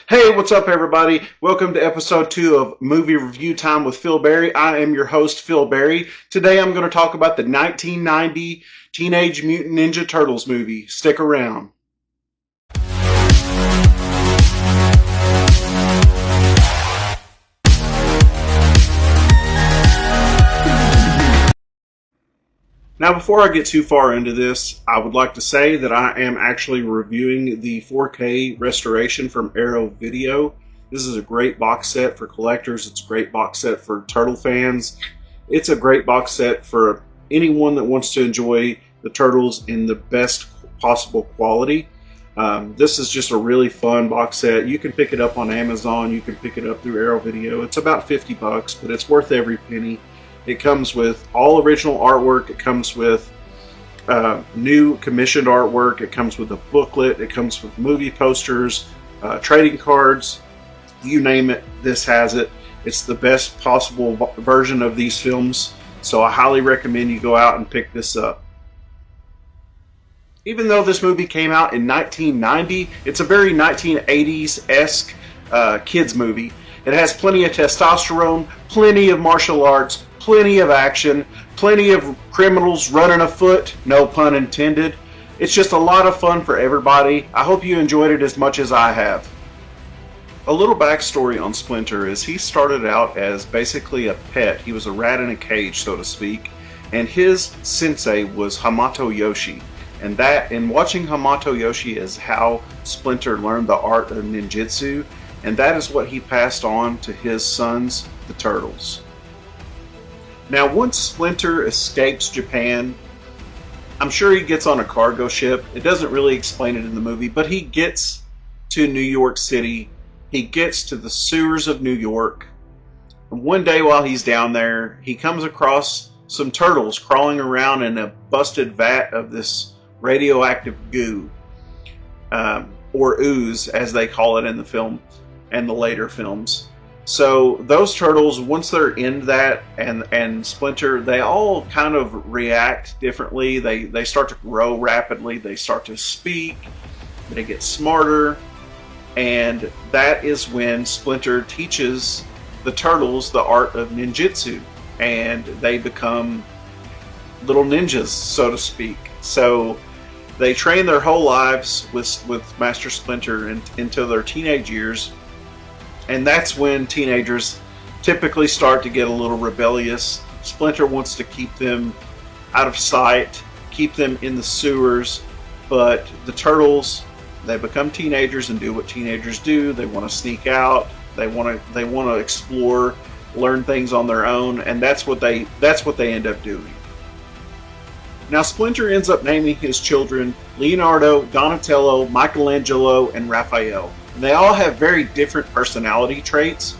Hey, what's up, everybody? Welcome to episode 2 of Movie Review Time with Phil Berry. I am your host, Phil Berry. Today I'm going to talk about the 1990 Teenage Mutant Ninja Turtles movie. Stick around. Now, before I get too far into this, I would like to say that I am actually reviewing the 4K restoration from Arrow Video. This is a great box set for collectors. It's a great box set for Turtle fans. It's a great box set for anyone that wants to enjoy the Turtles in the best possible quality. This is just a really fun box set. You can pick it up on Amazon. You can pick it up through Arrow Video. It's about $50, but it's worth every penny. It comes with all original artwork. It comes with new commissioned artwork. It comes with a booklet. It comes with movie posters, trading cards, you name it, this has it. It's the best possible version of these films, so I highly recommend you go out and pick this up. Even though this movie came out in 1990, it's a very 1980s-esque kids movie. It has plenty of testosterone, plenty of martial arts, plenty of action, plenty of criminals running afoot, no pun intended. It's just a lot of fun for everybody. I hope you enjoyed it as much as I have. A little backstory on Splinter is he started out as basically a pet. He was a rat in a cage, so to speak, and his sensei was Hamato Yoshi. And watching Hamato Yoshi is how Splinter learned the art of ninjutsu, and that is what he passed on to his sons, the Turtles. Now, once Splinter escapes Japan, I'm sure he gets on a cargo ship. It doesn't really explain it in the movie, but he gets to New York City. He gets to the sewers of New York. And one day while he's down there, he comes across some turtles crawling around in a busted vat of this radioactive goo, or ooze, as they call it in the film and the later films. So those turtles, once they're in that, and Splinter, they all kind of react differently. They start to grow rapidly. They start to speak. They get smarter. And that is when Splinter teaches the turtles the art of ninjutsu. And they become little ninjas, so to speak. So they train their whole lives with Master Splinter until their teenage years. And that's when teenagers typically start to get a little rebellious. Splinter wants to keep them out of sight, keep them in the sewers, but the turtles, they become teenagers and do what teenagers do. They want to sneak out, they want to explore, learn things on their own, and that's what they end up doing. Now, Splinter ends up naming his children Leonardo, Donatello, Michelangelo, and Raphael. And they all have very different personality traits.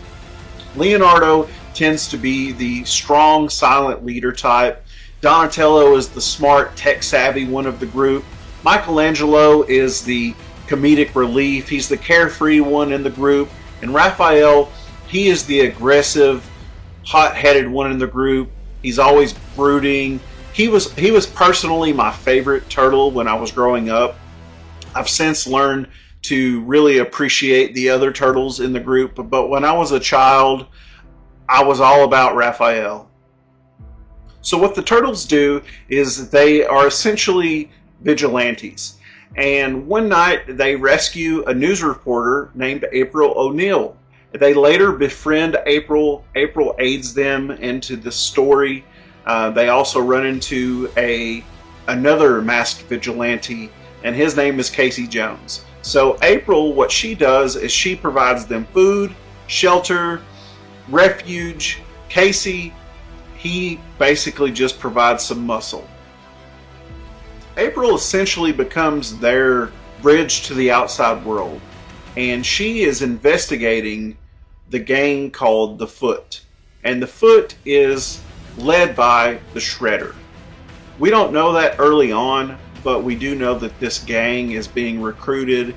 Leonardo tends to be the strong, silent leader type. Donatello is the smart, tech-savvy one of the group. Michelangelo is the comedic relief. He's the carefree one in the group. And Raphael, he is the aggressive, hot-headed one in the group. He's always brooding. He was personally my favorite turtle when I was growing up. I've since learned to really appreciate the other turtles in the group, but when I was a child, I was all about Raphael. So what the turtles do is they are essentially vigilantes. And one night they rescue a news reporter named April O'Neil. They later befriend April. April aids them into the story. They also run into another masked vigilante, and his name is Casey Jones. So April, what she does is she provides them food, shelter, refuge. Casey, he basically just provides some muscle. April essentially becomes their bridge to the outside world, and she is investigating the gang called the Foot. And the Foot is led by the Shredder. We don't know that early on, but we do know that this gang is being recruited,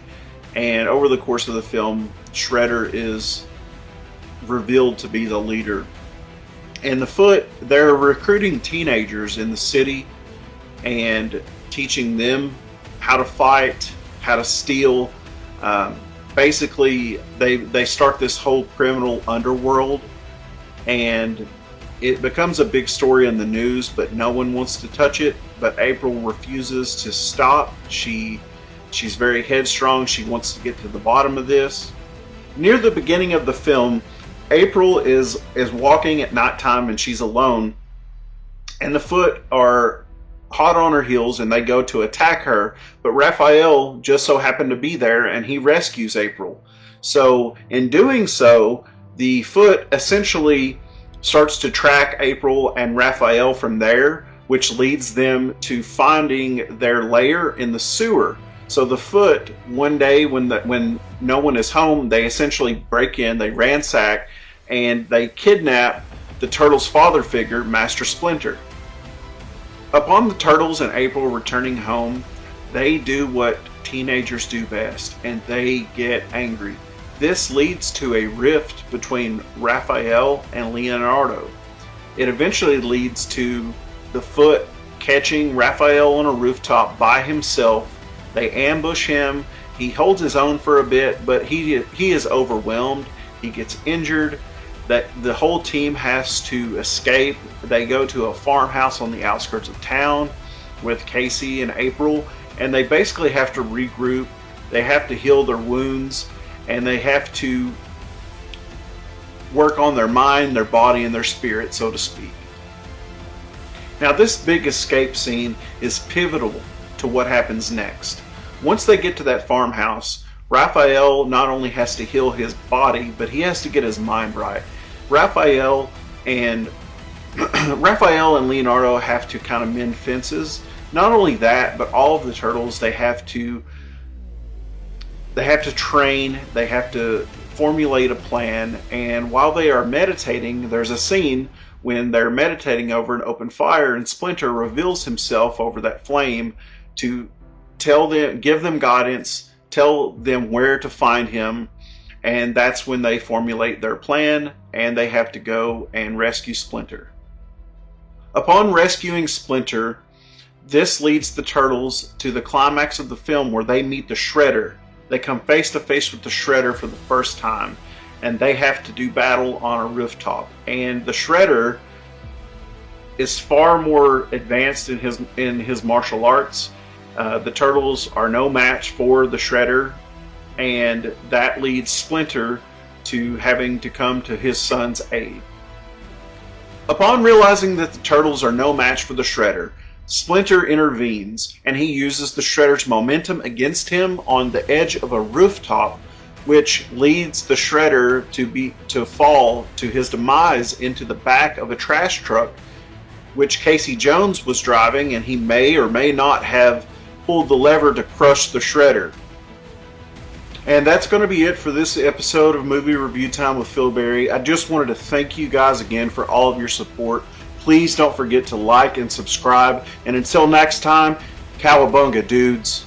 and over the course of the film, Shredder is revealed to be the leader. And the Foot, they're recruiting teenagers in the city and teaching them how to fight, how to steal, basically they start this whole criminal underworld, and it becomes a big story in the news, but no one wants to touch it. But April refuses to stop. She's very headstrong. She wants to get to the bottom of this. Near the beginning of the film, April is walking at nighttime and she's alone, and the Foot are hot on her heels and they go to attack her, but Raphael just so happened to be there and he rescues April. So in doing so, the Foot essentially starts to track April and Raphael from there, which leads them to finding their lair in the sewer. So the Foot, one day when no one is home, they essentially break in, they ransack, and they kidnap the Turtles' father figure, Master Splinter. Upon the Turtles and April returning home, they do what teenagers do best, and they get angry. This leads to a rift between Raphael and Leonardo. It eventually leads to the Foot catching Raphael on a rooftop by himself. They ambush him. He holds his own for a bit, but he is overwhelmed. He gets injured. The whole team has to escape. They go to a farmhouse on the outskirts of town with Casey and April, and they basically have to regroup. They have to heal their wounds, and they have to work on their mind, their body, and their spirit, so to speak. Now, this big escape scene is pivotal to what happens next. Once they get to that farmhouse, Raphael not only has to heal his body, but he has to get his mind right. Raphael and Leonardo have to kind of mend fences. Not only that, but all of the Turtles, they have to train, they have to formulate a plan, and while they are meditating, there's a scene when they're meditating over an open fire, and Splinter reveals himself over that flame to give them guidance, tell them where to find him, and that's when they formulate their plan, and they have to go and rescue Splinter. Upon rescuing Splinter, this leads the Turtles to the climax of the film where they meet the Shredder. They come face to face with the Shredder for the first time, and they have to do battle on a rooftop. And the Shredder is far more advanced in his martial arts. The Turtles are no match for the Shredder, and that leads Splinter to having to come to his son's aid. Upon realizing that the Turtles are no match for the Shredder, Splinter intervenes, and he uses the Shredder's momentum against him on the edge of a rooftop, which leads the Shredder to fall to his demise into the back of a trash truck, which Casey Jones was driving, and he may or may not have pulled the lever to crush the Shredder. And that's going to be it for this episode of Movie Review Time with Phil Berry. I just wanted to thank you guys again for all of your support. Please don't forget to like and subscribe. And until next time, cowabunga, dudes.